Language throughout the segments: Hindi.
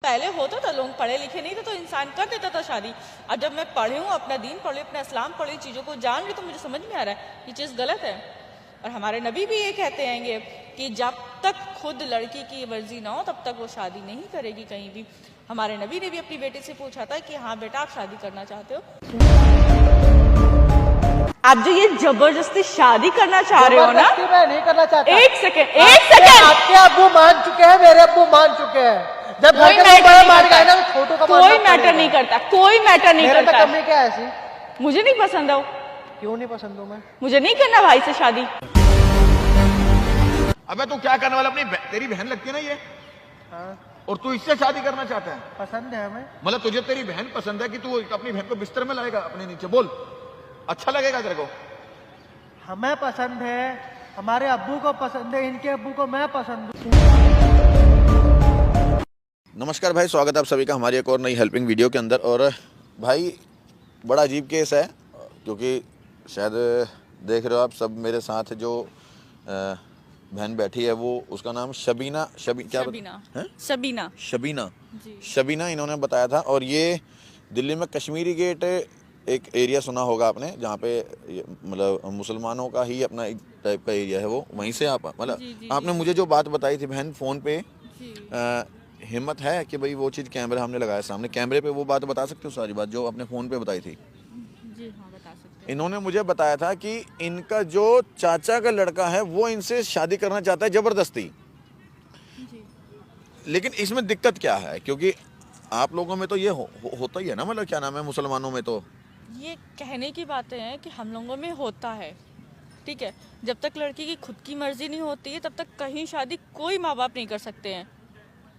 पहले होता था, लोग पढ़े लिखे नहीं थे तो इंसान कर देता था शादी। अब जब मैं पढ़ी हूँ, अपना दीन पढ़ी, अपना इस्लाम पढ़ी, चीज़ों को जान रही, तो मुझे समझ में आ रहा है ये चीज़ गलत है। और हमारे नबी भी ये कहते हैं कि जब तक खुद लड़की की मर्जी ना हो तब तक वो शादी नहीं करेगी कहीं भी। हमारे नबी ने भी अपनी बेटी से पूछा था कि हाँ बेटा, आप शादी करना चाहते हो? आप जो ये जबरदस्ती शादी करना चाह रहे हो ना, मैं नहीं करना चाहता। एक सेकेंड आपके अब्बू मान चुके हैं, मेरे अब्बू मान चुके हैं। जब कोई मैटर नहीं करता, कोई मैटर नहीं करता। कमी क्या है ऐसी? मुझे नहीं पसंद हो। क्यों नहीं पसंद हूँ मैं? मुझे नहीं करना भाई से शादी। अबे तू क्या करने वाला? अपनी तेरी बहन लगती है ना ये? हाँ। और तू इससे शादी करना चाहता है? पसंद है हमें। मतलब तुझे तेरी बहन पसंद है कि तू अपनी बहन को बिस्तर में लाएगा अपने नीचे? बोल, अच्छा लगेगा तेरे को? हमें पसंद है, हमारे अब्बू को पसंद है, इनके अब्बू को मैं पसंद हूँ। नमस्कार भाई, स्वागत है आप सभी का हमारी एक और नई हेल्पिंग वीडियो के अंदर। और भाई बड़ा अजीब केस है, क्योंकि शायद देख रहे हो आप सब मेरे साथ जो बहन बैठी है, वो उसका नाम शबीना शबीना इन्होंने बताया था। और ये दिल्ली में कश्मीरी गेट एक एरिया सुना होगा आपने, जहाँ पे मतलब मुसलमानों का ही अपना एक टाइप का एरिया है, वो वहीं से आप मतलब आपने मुझे जो बात बताई थी बहन फ़ोन पे, हिम्मत है कि भाई वो चीज़ कैमरा हमने लगाया सामने, कैमरे पे वो बात बता सकते हो सारी बात जो आपने फ़ोन पे बताई थी? जी हाँ, बता सकते हैं। इन्होंने मुझे बताया था कि इनका जो चाचा का लड़का है वो इनसे शादी करना चाहता है ज़बरदस्ती। लेकिन इसमें दिक्कत क्या है? क्योंकि आप लोगों में तो ये होता ही है ना, मतलब क्या नाम है, मुसलमानों में तो ये कहने की बातें हैं कि हम लोगों में होता है, ठीक है। जब तक लड़की की खुद की मर्जी नहीं होती है तब तक कहीं शादी कोई माँ बाप नहीं कर सकते हैं।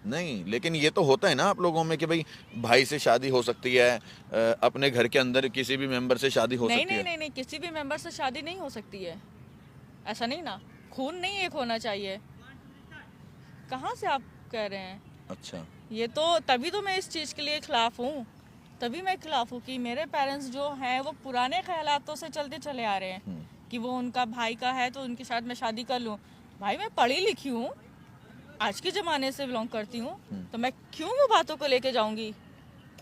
नहीं, लेकिन ये तो होता है ना आप लोगों में कि भाई भाई से शादी हो सकती है, अपने घर के अंदर किसी भी मेंबर से शादी हो सकती है। नहीं, किसी भी मेंबर से शादी नहीं हो सकती है, ऐसा नहीं ना। खून नहीं एक होना चाहिए। कहाँ से आप कह रहे हैं? अच्छा, ये तो तभी तो मैं इस चीज़ के लिए खिलाफ हूँ, तभी मैं खिलाफ हूँ कि मेरे पेरेंट्स जो हैं वो पुराने ख्यालातों से चलते चले आ रहे हैं कि वो उनका भाई का है तो उनके साथ मैं शादी कर लूँ। भाई मैं पढ़ी लिखी हूँ, आज के ज़माने से बिलोंग करती हूँ, तो मैं क्यों वो बातों को लेके जाऊँगी?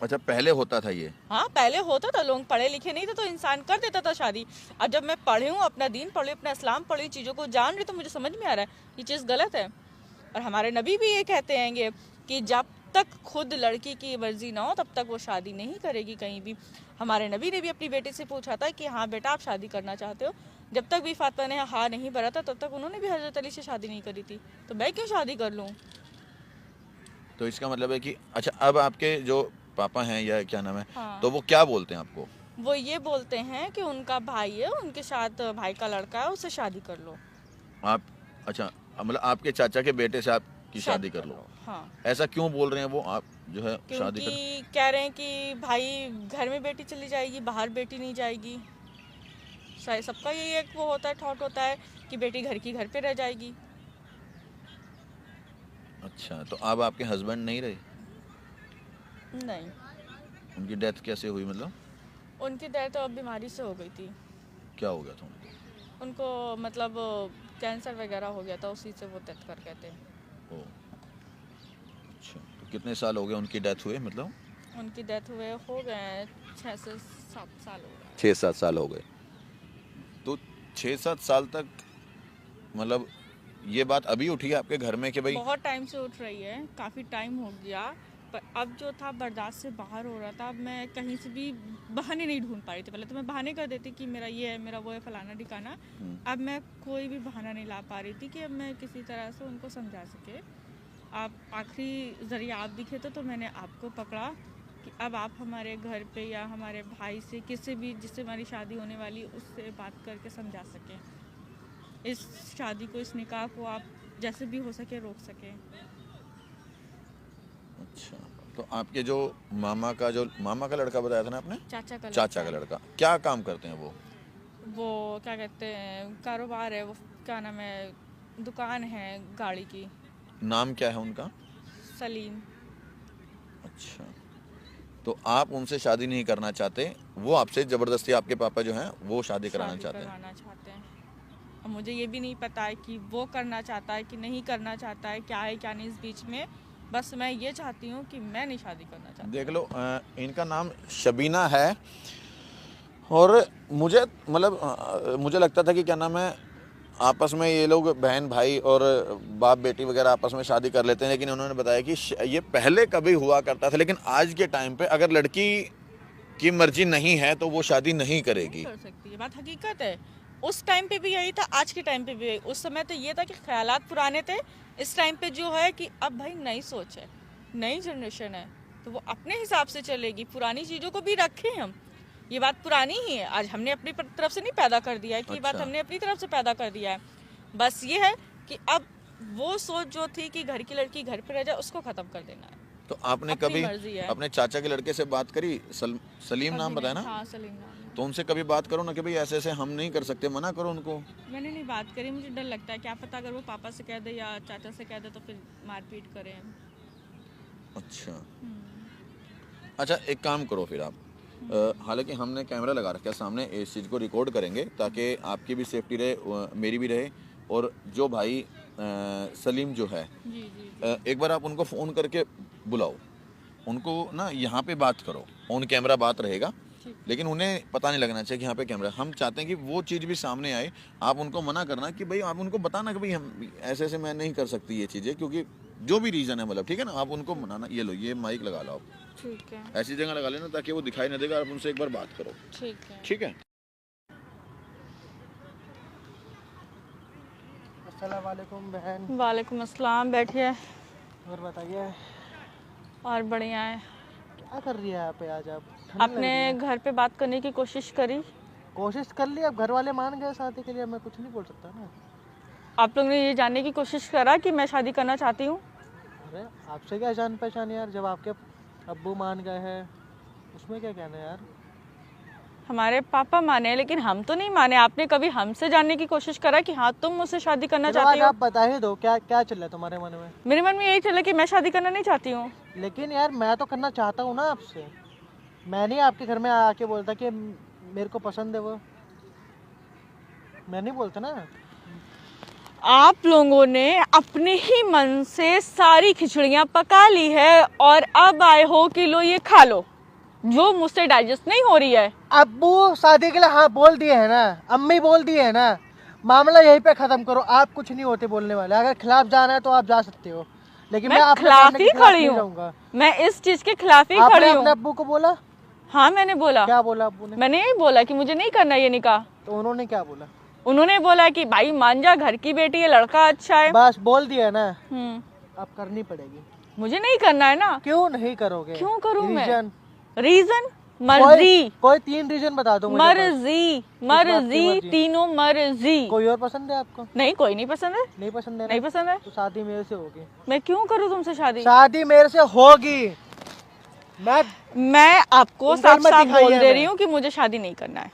अच्छा, पहले होता था ये? हाँ, पहले होता था, लोग पढ़े लिखे नहीं थे तो इंसान कर देता था शादी। अब जब मैं पढ़ी हूँ, अपना दीन पढ़ी, अपना इस्लाम पढ़ी, चीज़ों को जान रही, तो मुझे समझ में आ रहा है ये चीज़ गलत है। और हमारे नबी भी ये कहते हैं कि जब तक खुद लड़की की मर्जी ना हो तब तक वो शादी नहीं करेगी कहीं भी। हमारे नबी ने भी अपनी बेटी से पूछा था कि हाँ बेटा, आप शादी करना चाहते हो? जब तक भी फातिमा ने हाँ नहीं भरा था तब तक उन्होंने भी हजरत अली से शादी नहीं करी थी, तो मैं क्यों शादी कर लूँ? तो इसका मतलब है कि अच्छा, अब आपके जो पापा हैं या क्या नाम है, हाँ। तो वो क्या बोलते हैं आपको? वो ये बोलते हैं कि उनका भाई है, उनके साथ भाई का लड़का है, उससे शादी कर लो। आप अच्छा, मतलब आपके चाचा के बेटे से आपकी शादी कर लो? हाँ। ऐसा क्यों बोल रहे हैं वो, आप जो है शादी कर? क्योंकि कह रहे हैं कि भाई घर में बेटी चली जाएगी, बाहर बेटी नहीं जाएगी। शायद सबका यही एक वो होता है, थॉट होता है कि बेटी घर की घर पे रह जाएगी। अच्छा, तो अब आपके हस्बैंड नहीं रहे? नहीं, उनकी डेथ कैसे हुई? मतलब उनकी डेथ तो अब बीमारी से हो गई थी। क्या हो गया था उनको? उनको मतलब कैंसर वगैरह हो गया था, उसी से वो डेथ कर गए थे। ओ, अच्छा, तो कितने साल हो गए उनकी डेथ हुए? मतलब उनकी डेथ हुए हो गए 6 से 7 साल हो गए। 6-7 साल हो गए। तो 6-7 साल तक मतलब ये बात अभी उठी है आपके घर में कि भाई? बहुत टाइम से उठ रही है, काफ़ी टाइम हो गया, पर अब जो था बर्दाश्त से बाहर हो रहा था। अब मैं कहीं से भी बहाने नहीं ढूंढ पा रही थी। पहले तो मैं बहाने कर देती कि मेरा ये है, मेरा वो है, फलाना ठिकाना। अब मैं कोई भी बहाना नहीं ला पा रही थी कि अब मैं किसी तरह से उनको समझा सके। आप आखिरी ज़रिया आप दिखे तो मैंने आपको पकड़ा कि अब आप हमारे घर पे या हमारे भाई से, किसी भी जिससे हमारी शादी होने वाली, उससे बात करके समझा सकें, इस शादी को, इस निकाह को आप जैसे भी हो सके रोक सकें। अच्छा, तो आपके जो मामा का लड़का बताया था ना आपने? चाचा का लड़का क्या काम करते हैं वो क्या कहते हैं, कारोबार है, वो क्या नाम है, दुकान है गाड़ी की। नाम क्या है उनका? सलीम। अच्छा, तो आप उनसे शादी नहीं करना चाहते, वो आपसे जबरदस्ती आपके पापा जो हैं वो शादी कराना चाहते हैं? अब मुझे ये भी नहीं पता है कि वो करना चाहता है कि नहीं करना चाहता है, क्या है क्या नहीं इस बीच में। बस मैं ये चाहती हूँ कि मैं नहीं शादी करना चाहती। देख लो इनका नाम शबीना है और मुझे मतलब मुझे लगता था कि क्या नाम है आपस में ये लोग बहन भाई और बाप बेटी वगैरह आपस में शादी कर लेते हैं, लेकिन उन्होंने बताया कि ये पहले कभी हुआ करता था, लेकिन आज के टाइम पे अगर लड़की की मर्जी नहीं है तो वो शादी नहीं करेगी। कर सकती है, बात हकीकत है। उस टाइम पे भी यही था, आज के टाइम पे भी यही। उस समय तो ये था कि ख्यालात पुराने थे, इस टाइम पे जो है कि अब भाई नई सोच है, नई जनरेशन है, तो वो अपने हिसाब से चलेगी। पुरानी चीज़ों को भी रखें हम, ये बात पुरानी ही है, आज हमने अपनी तरफ से नहीं पैदा कर दिया है कि बात हमने अपनी तरफ से पैदा कर दिया है। बस ये है कि अब वो सोच जो थी कि घर की लड़की घर पे रह जाए, उसको ख़त्म कर देना है। तो आपने कभी अपने चाचा के लड़के से बात करी? सलीम नाम बताया ना? हाँ, सलीम नाम है। तो उनसे कभी बात करो ना कि भाई ऐसे ऐसे हम नहीं कर सकते, मना करो उनको। मैंने नहीं बात करी, मुझे डर लगता है, क्या पता अगर वो पापा से कह दे या चाचा से कह दे तो फिर मारपीट करें। अच्छा अच्छा, एक काम करो फिर आप, हालांकि हमने कैमरा लगा रखा है सामने, इस चीज़ को रिकॉर्ड करेंगे ताकि आपकी भी सेफ्टी रहे, मेरी भी रहे, और जो भाई सलीम जो है जी जी एक बार आप उनको फ़ोन करके बुलाओ, उनको ना यहाँ पे बात करो, ऑन कैमरा बात रहेगा, लेकिन उन्हें पता नहीं लगना चाहिए कि यहाँ पे कैमरा। हम चाहते हैं कि वो चीज़ भी सामने आए, आप उनको मना करना कि भाई, आप उनको बताना कि भाई हम ऐसे ऐसे मैं नहीं कर सकती ये चीज़ें, क्योंकि जो भी रीज़न है, मतलब ठीक है ना, आप उनको मनाना। ये लो, ये माइक लगा लो आप, ठीक है, ऐसी जगह लगा लेना ताकि वो दिखाई ना देगा, आप उनसे एक बार बात करो, ठीक है। ठीक है? अस्सलाम वालेकुम बहन। वालेकुम अस्सलाम, बैठिए। और बताइए और बढ़िया है। क्या कर रही है यहाँ पे आज आप? ठंड लग अपने रही है। घर पे बात करने की कोशिश करी, कोशिश कर ली, अब घर वाले मान गए शादी के लिए, मैं कुछ नहीं बोल सकता ना। आप लोग ने ये जानने की कोशिश करा कि मैं शादी करना चाहती हूँ? अरे आपसे क्या जान पहचान यार, जब आपके अब्बू मान गए हैं उसमें क्या कहना है यार। हमारे पापा माने, लेकिन हम तो नहीं माने। आपने कभी हमसे जानने की कोशिश करा कि हाँ तुम मुझसे शादी करना चलो चाहती आज हो? आप बता ही दो, क्या क्या चल रहा है तुम्हारे मन में? मेरे मन में यही चला कि मैं शादी करना नहीं चाहती हूँ। लेकिन यार मैं तो करना चाहता हूँ ना आपसे, मैं नहीं आपके घर में आके बोलता कि मेरे को पसंद है वो, मैं नहीं बोलता ना। आप लोगों ने अपने ही मन से सारी खिचड़ियाँ पका ली है और अब आए हो कि लो ये खा लो, जो मुझसे डाइजेस्ट नहीं हो रही है। अब्बू शादी के लिए हाँ बोल दिए है ना, अम्मी बोल दिए है ना, मामला यहीं पे खत्म करो। आप कुछ नहीं होते बोलने वाले, अगर खिलाफ जाना है तो आप जा सकते हो, लेकिन मैं अपने खिलाफ करने के ही खिलाफ खड़ी नहीं हूँ, रहूंगा। मैं इस चीज के खिलाफ ही आपने खड़ी अपने हूँ। अब्बू को बोला? हाँ मैंने बोला। क्या बोला अब्बू ने? मैंने यही बोला कि मुझे नहीं करना ये निकाह। तो उन्होंने क्या बोला? उन्होंने बोला कि भाई मान जा, घर की बेटी है, लड़का अच्छा है। बस बोल दिया ना, अब करनी पड़ेगी। मुझे नहीं करना है ना। क्यों नहीं करोगे? क्यों करूँ मैं? रीजन? रीजन मर्जी, कोई 3 रीजन बता दो मुझे। मर्जी मर्जी, तीनों मर्जी। कोई और पसंद है आपको? नहीं, कोई नहीं पसंद है। नहीं पसंद है? नहीं पसंद है तो शादी मेरे से होगी। मैं क्यों करूँ तुमसे शादी? शादी मेरे से होगी। मैं आपको साफ साफ बोल दे रही हूँ कि मुझे शादी नहीं करना है।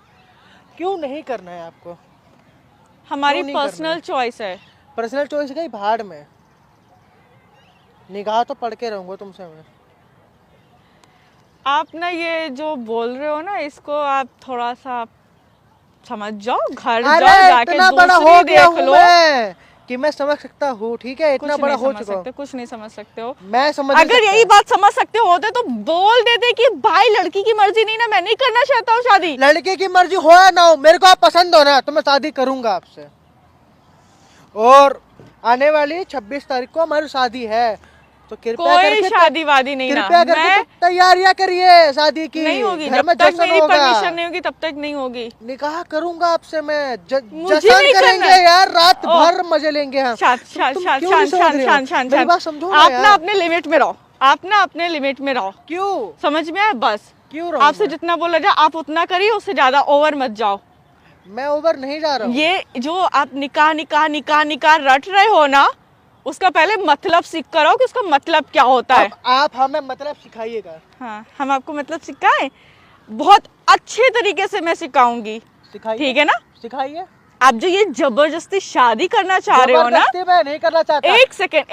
क्यों नहीं करना है आपको? हमारी पर्सनल चॉइस है। पर्सनल चॉइस गई भाड़ में, निगाह तो पढ़ के रहूंगा तुमसे मैं। आप ना ये जो बोल रहे हो ना, इसको आप थोड़ा सा समझ जाओ, घर जाओ, जाके इतना बड़ा दूसरी हो गया देख हूँ लो। मैं कि मैं समझ सकता हूँ, ठीक है, इतना कुछ बड़ा नहीं हो समझ चुका हूँ। सकते, कुछ नहीं समझ सकते हो। मैं समझ अगर यही बात समझ सकते होते तो बोल देते कि भाई लड़की की मर्जी नहीं ना, मैं नहीं करना चाहता हूँ शादी। लड़के की मर्जी हो या ना हो, मेरे को आप पसंद हो ना तो मैं शादी करूंगा आपसे। और आने वाली 26 तारीख को हमारी शादी है, तो कृपया कोई शादी वादी नहीं ना। कृपया करके तैयारियां करिए शादी की। नहीं होगी, घर जब में तक जश्न मेरी होगा। परमिशन नहीं होगी तब तक नहीं होगी। निकाह करूंगा आपसे मैं, मुझे जश्न नहीं करेंगे करना है। यार, रात भर मजे लेंगे हम। मेरी बात समझो ना आप ना यार। अपने लिमिट में रहो, आप ना अपने लिमिट में रहो। क्यों? समझ में आया? बस क्यों रहूंगा? आपसे जितना बोला जाए आप उतना करिए, उससे ज्यादा ओवर मत जाओ। मैं ओवर नहीं जा रहा हूँ। ये जो आप निकाह निकाह निकाह निकाह रट रहे हो ना, उसका पहले मतलब सीख कर आओ कि उसका मतलब क्या होता है। आप हमें मतलब सिखाइएगा। हाँ, हम आपको मतलब सिखाएं, बहुत अच्छे तरीके से मैं सिखाऊंगी, सिखाइए। ठीक है ना? सिखाइए। आप जो ये जबरदस्ती शादी करना चाह रहे हो ना, जबरदस्ती मैं नहीं करना चाहता। एक सेकंड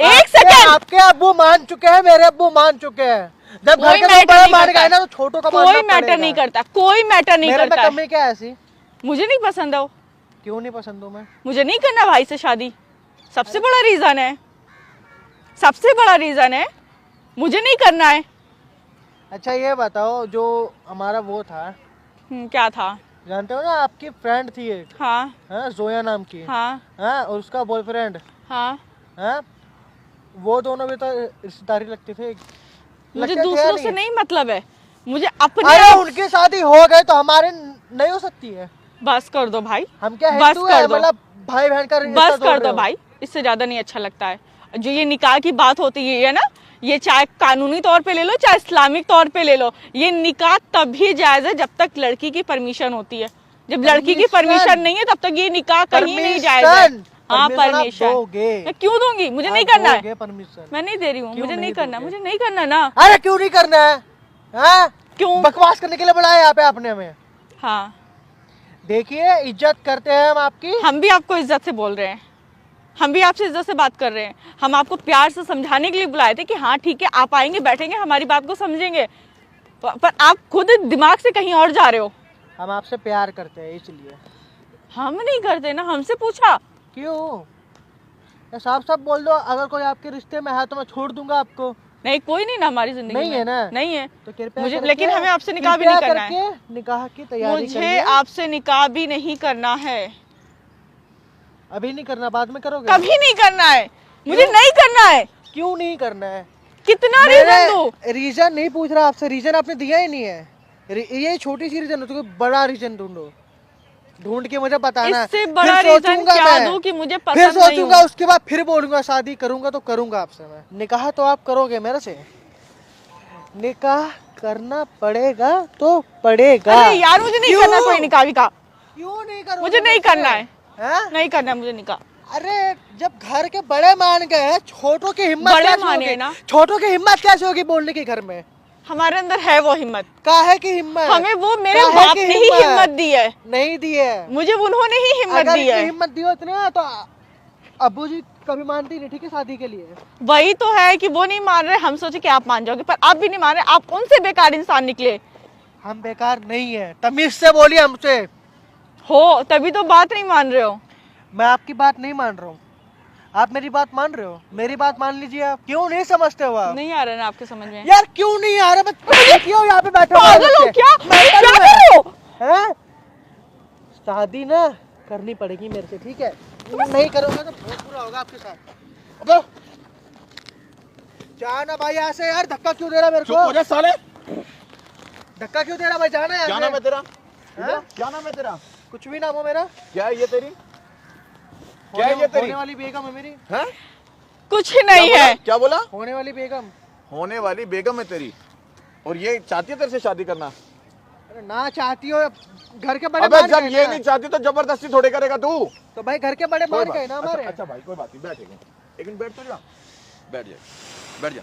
आपके अब्बू मान चुके हैं, मेरे अब्बू मान चुके हैं। जब घर कोई के लोग मैटर बड़े नहीं मान करता गए ना तो छोटों का कोई मानना मैटर पड़ेगा। नहीं करता, कोई मैटर नहीं मेरे में करता है। कमी क्या है ऐसी? मुझे नहीं पसंद है वो। क्यों नहीं पसंद हूँ मैं? मुझे नहीं करना भाई से शादी, सबसे बड़ा रीजन है, सबसे बड़ा रीजन है। मुझे नहीं करना है। अच्छा ये बताओ, जो हमारा वो था, क्या था? जानते हो ना, आपकी फ्रेंड थी एक, हाँ हाँ, जोया नाम की, हाँ हाँ, और उसका बॉयफ्रेंड, हाँ। हाँ, वो दोनों भी तो रिश्तेदारी लगते थे। मुझे लगते थे या दूसरों से नहीं मतलब है, मुझे अपने। अरे उनकी शादी हो गई तो हमारे नहीं हो सकती है? बस कर दो भाई, हम क्या बस हिंदू कर है? दो। मतलब भाई बहन का रिश्ता बस तोड़ कर रहे दो हो। भाई, इससे ज्यादा नहीं अच्छा लगता है। जो ये निकाह की बात होती है ना, ये चाहे कानूनी तौर पे ले लो चाहे इस्लामिक तौर पे ले लो, ये निकाह तभी जायज है जब तक लड़की की परमिशन होती है। जब लड़की की परमिशन नहीं है तब तक ये निकाह कहीं नहीं जायज है। हाँ परमिशन मैं क्यों दूंगी? मुझे नहीं करना है। परमिशन मैं नहीं दे रही हूँ, क्यों मुझे नहीं नहीं करना, दोगे? मुझे नहीं करना ना। अरे क्यों नहीं करना है? हाँ? क्यों? बकवास करने के लिए बुलाया यहाँ पे आपने हमें? हाँ, देखिए, इज्जत करते हैं हम आपकी। हम भी आपको इज्जत से बोल रहे हैं, हम भी आपसे इज्जत से बात कर रहे हैं। हम आपको प्यार से समझाने के लिए बुलाए थे कि हाँ ठीक है, आप आएंगे, बैठेंगे, हमारी बात को समझेंगे, पर आप खुद दिमाग से कहीं और जा रहे हो। हम आपसे प्यार करते हैं इसलिए। हम नहीं करते ना, हमसे पूछा। क्यों? साफ साफ बोल दो, अगर कोई आपके रिश्ते में है तो मैं छोड़ दूंगा आपको। नहीं, कोई नहीं ना हमारी जिंदगी नहीं में। है ना? नहीं है तो कृपया मुझे, करके- लेकिन हमें आपसे निकाह भी नहीं कृपया करना है। करके निकाह की तैयारी मुझे करिए। आपसे निकाह भी नहीं करना है। अभी नहीं करना, बाद में करोगे? कभी नहीं करना है, मुझे नहीं करना है। क्यों नहीं करना है? कितना रीजन दूं? रीजन नहीं पूछ रहा आपसे, रीजन आपने दिया ही नहीं है। ये छोटी सी रीजन हो, तो कोई बड़ा रीजन ढूंढो, ढूंढ के मुझे बताना। इससे बड़ा फिर रीजन सोचूंगा क्या मैं। दूं कि मुझे फिर पसंद नहीं सोचूंगा, हूं। उसके बाद फिर बोलूंगा शादी करूंगा तो करूंगा आपसे मैं। निकाह तो आप करोगे मेरे से? निकाह करना पड़ेगा तो पड़ेगा। अरे यार मुझे नहीं क्यों? करना कोई निकाह विकाह। क्यों नहीं करोगे? मुझे नहीं करना है, हैं? नहीं करना है मुझे निकाह। अरे जब घर के बड़े मान गए, छोटों की हिम्मत बड़े कैसे माने होगी? ना। छोटों की हिम्मत कैसे होगी बोलने की घर में? हमारे अंदर है वो हिम्मत। काहे की हिम्मत? हमें वो मेरे काहे बाप की ने ही हिम्मत दी है, नहीं दी है। मुझे उन्होंने ही हिम्मत अगर दी है। इतनी हिम्मत दी होती ना तो अब्बू जी कभी मानती नहीं, ठीक है, शादी के लिए। वही तो है कि वो नहीं मान रहे, हम सोचे कि आप मान जाओगे, पर आप भी नहीं मान रहे। आप उनसे बेकार इंसान निकले हम बेकार नहीं है, तमीज से बोलिए हमसे। हो, तभी तो बात नहीं मान रहे हो। मैं आपकी बात नहीं मान रहा हूँ, आप मेरी बात मान रहे हो। मेरी बात मान लीजिए। आप क्यों नहीं समझते हो? आप नहीं आ रहा ना आपके समझ में? यार क्यों नहीं आ रहा? क्यों यहाँ पे बैठे पागल हो क्या? क्या कर रहे हो? हैं? शादी ना करनी पड़ेगी मेरे से, ठीक है? नहीं करूंगा तो बहुत बुरा होगा आपके साथ। अबे जाना भाई यहाँ से। यार धक्का क्यों दे रहा मेरे को? मुझे साले धक्का क्यों दे रहा भाई? जाना है क्या यहाँ नाम है से। तेरा? हाँ? क्या नाम है तेरा? कुछ भी नाम हो मेरा। क्या है ये तेरी? क्या है ये तेरी? होने वाली बेगम है मेरी। हैं? कुछ नहीं क्या बोला? है। क्या बोला? होने वाली बेगम। होने वाली बेगम है तेरी, और ये चाहती है तेरे से शादी करना? अरे ना चाहती हो, घर के बड़े अबे मान जब गए ये ना। नहीं चाहती तो जबरदस्ती थोड़े करेगा तू? तो भाई घर के बड़े कोई मान बात गए ना नहीं। हमारे। अच्छा भाई कोई बात नहीं, बैठ एक मिनट, बैठ तो जा, बैठ जा, बैठ जा।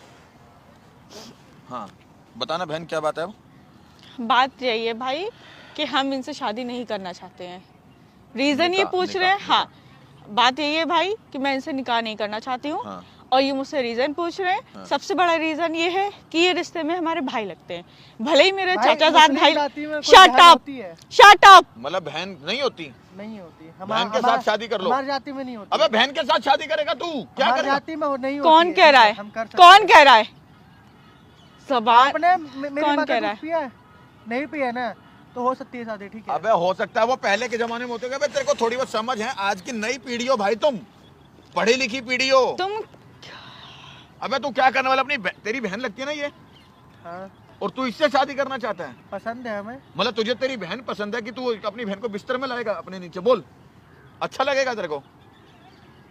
हाँ बताना बहन, क्या बात है? अब बात यही है भाई कि हम इनसे शादी नहीं करना चाहते हैं। रीजन ये पूछ रहे हैं। हाँ, बात यही है भाई कि मैं इनसे निकाह नहीं करना चाहती हूँ। हाँ। और ये मुझसे रीजन पूछ रहे हैं। सबसे बड़ा रीजन ये है कि ये रिश्ते में हमारे भाई लगते हैं, भले ही मेरे भाई, चाचाजाद मुस्लिम भाई। जाति में कोई शट बहन अप, होती है? Shut up. मतलब बहन नहीं होती? नहीं होती। बहन के साथ शादी कर लो। हमारी जाति में नहीं होती। अबे बहन के साथ शादी करेगा तू? क्या हमारी करेगा? जाति में नहीं होती कौन कह रहा है? हम कर सकते कौन हैं। कह रहा है? जबान आपने मेरी कौन बात कह रहा है? पिया है? नहीं पिया ना, तो हो सकती है शादी, ठीक है? अबे हो सकता है, वो पहले के जमाने में होते हैं। तेरे को थोड़ी बहुत समझ है, आज की नई पीढ़ी हो भाई, तुम पढ़ी लिखी पीढ़ी हो। तुम अबे तू क्या करने वाला? तेरी बहन लगती है ना ये, हाँ, और तू इससे शादी करना चाहता है? पसंद है हमें। मतलब तुझे तेरी बहन पसंद है कि तू अपनी बहन को बिस्तर में लाएगा अपने नीचे? बोल, अच्छा लगेगा तेरे को?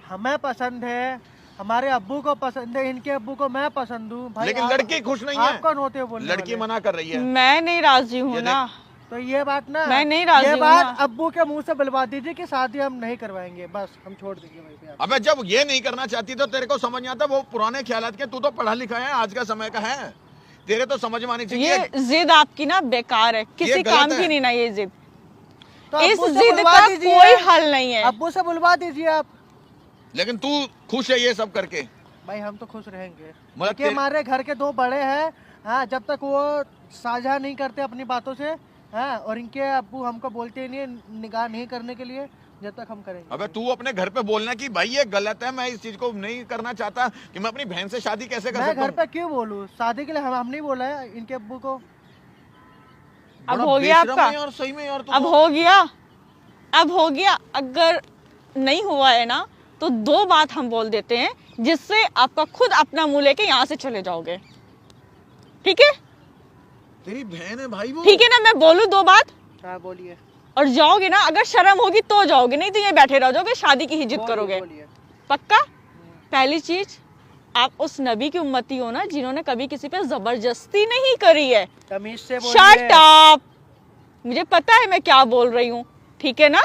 हमें पसंद है, हमारे अब्बू को पसंद है, इनके अब्बू को मैं पसंद हूँ भाई। लेकिन लड़की खुश नहीं आप है। कौन होते हो बोलने लड़की वाले? मना कर रही है। मैं नहीं राजी हूँ ये ना। तो ये बात ना, मैं नहीं राजी ये हूँ बात ना। अब्बू के मुंह से बुलवा दीजिए कि शादी हम नहीं करवाएंगे, बस हम छोड़ देंगे वहीं पे। अबे जब ये नहीं करना चाहती तो तेरे को समझ नहीं आता? वो पुराने ख्यालात के, तू तो पढ़ा लिखा है, आज का समय का है, तेरे तो समझ में आनी चाहिए। ये जिद आपकी ना बेकार है, किसी गलत काम है। की नहीं ना ये जिद। तो इस अब्बू से जिद बुलवा का दीजिए। कोई हल नहीं है। अब्बू से बुलवा दीजिए आप। लेकिन तू खुश है ये सब करके? भाई हम तो खुश रहेंगे, मतलब क्योंकि हमारे घर के दो बड़े हैं। हाँ, जब तक वो साझा नहीं करते अपनी बातों से, हाँ, और इनके अब्बू हमको बोलते ही नहीं है निकाह नहीं करने के लिए, जब तक हम करेंगे। अबे तू अपने घर पे बोलना कि भाई ये गलत है, मैं इस चीज को नहीं करना चाहता, कि मैं अपनी बहन से शादी कैसे कर मैं सकता घर हूँ? पे क्यों बोलूँ? शादी के लिए हम नहीं बोला है इनके अब्बू को। अब बड़ा हो गया बेशरम आपका, है यार, सही में यार तू अब तो। हो गया, अब हो गया। अगर नहीं हुआ है ना तो दो बात हम बोल देते हैं जिससे आपका खुद अपना मुंह लेके यहाँ से चले जाओगे, ठीक है? तेरी बहन है भाई वो। ठीक है ना, मैं बोलूँ दो बात हाँ बोलिए। और जाओगे ना, अगर शर्म होगी तो जाओगे, नहीं तो ये बैठे रह जाओगे, शादी की हिज्जत करोगे। बोलिए। पक्का? पहली चीज, आप उस नबी की उम्मती हो ना जिन्होंने कभी किसी पे जबरदस्ती नहीं करी है। तमीज से बोलिए। शट अप, मुझे पता है मैं क्या बोल रही हूँ, ठीक है ना?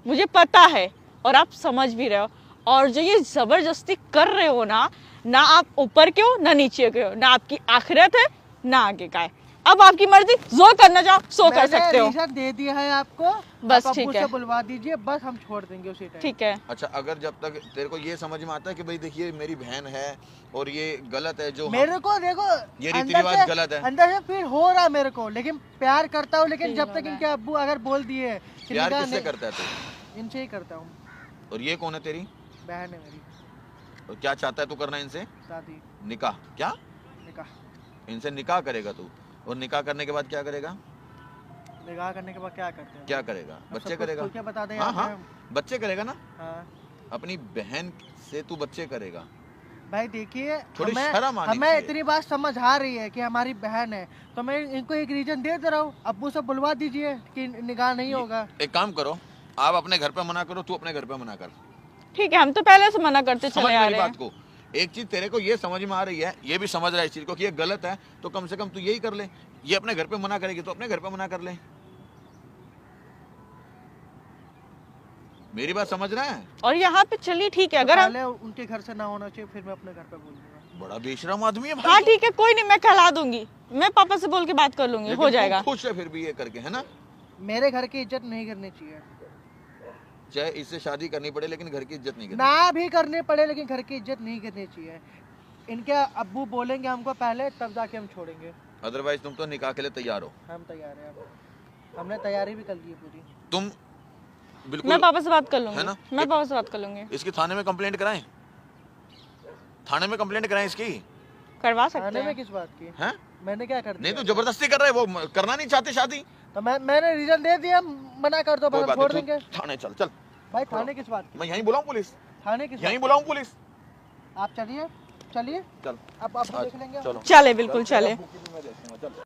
मुझे पता है और आप समझ भी रहे हो। और जो ये जबरदस्ती कर रहे हो ना आप ऊपर के हो ना नीचे के हो, ना आपकी आखिरत है ना आगे का है। अब आपकी मर्जी, जो करना चाहो सो कर सकते हो। मैंने रीजन दे दिया है आपको, बस आप ठीक अब्बू है। से बुलवा दीजिए, बस हम छोड़ देंगे उसी टाइम। ठीक है, अच्छा, अगर जब तक तेरे को ये समझ में आता है कि भाई देखिए मेरी बहन है और ये गलत है जो मेरे को देखो ये रीति अंदर रिवाज से- गलत है। अंदर से फील हो रहा है मेरे को, लेकिन प्यार करता हूँ। लेकिन फील जब हो तक रहा इनके अब्बू अगर बोल दिए कि प्यार निकाह किससे नहीं- करता है तू? इनसे ही करता हूँ। और ये कौन है तेरी? बहन है मेरी, और क्या चाहता है तू करना इनसे? शादी, निकाह? क्या निकाह। इनसे निकाह करेगा तू? और निकाह करने के बाद क्या करेगा? निकाह करने के बाद क्या करते हैं? क्या करेगा? अब बच्चे सब कुछ करेगा? खुल के बता दें हाँ यहाँ हाँ, बच्चे करेगा ना? पे। हाँ अपनी बहन से तू बच्चे करेगा? भाई देखिए, थोड़ी शर्म आनी हमें चाहिए। इतनी बात समझ आ रही है कि हमारी बहन है, तो मैं इनको एक रीजन दे दे रहा हूँ। अब्बू से बुलवा दीजिए कि निकाह नहीं होगा। एक काम करो, आप अपने घर पे मना करो, तू अपने घर पे मना कर। ठीक है, हम तो पहले से मना करते समझ चले आ मेरी रहे हैं। बात को। एक चीज तेरे को ये समझ में आ रही है, ये भी समझ रहा है इस चीज को कि ये गलत है, तो कम से कम तू यही कर ले। ये अपने घर पे मना करेगी तो अपने घर पे मना कर ले। मेरी बात समझ रहा है? और यहाँ पे चलिए ठीक है, तो अगर हम, पहले उनके घर से ना होना चाहिए, फिर मैं अपने घर पे बोल दूंगा। बड़ा बेशरम आदमी है भाई। हाँ ठीक है, कोई नहीं, मैं कहला दूंगी, मैं पापा से बोल के बात कर लूंगी, लेकिन हो तू जाएगा। खुश है फिर भी ये करके, है ना? मेरे घर की इज्जत नहीं करनी चाहिए। चाहे इससे शादी करनी पड़े लेकिन घर की इज्जत नहीं करनी। ना भी करने पड़े, लेकिन घर की इज्जत नहीं करनी चाहिए। इनके अब्बू बोलेंगे हमको पहले, तब जाके हम छोड़ेंगे। अदरवाइज तुम तो निकाह के लिए तैयार हो। हम तैयार हैं, अब हमने तैयारी भी कर ली है पूरी। तुम बिल्कुल मैं पापा से बात कर लूंगी, है ना? मैं पापा से बात कर लूंगी। इसकी थाने में कंप्लेंट कराएं? थाने में कंप्लेंट कराएं इसकी? करवा सकते थाने में हैं। किस बात की? हैं? मैंने क्या कर नहीं दिया? तो जबरदस्ती कर रहे हैं, वो करना नहीं चाहते शादी। तो मैंने रीजन दे दिया, मना कर दो, कोई बस बात छोड़ नहीं, देंगे। तू थाने चल। चल भाई थाने किस बात की? मैं यहीं बुलाऊं पुलिस? थाने किस यहीं बात बुलाऊं पुलिस? की? आप चलिए, चलिए, चल अब देख लेंगे। चलो। चले, बिल्कुल चले। मैं देखूंगा, चल।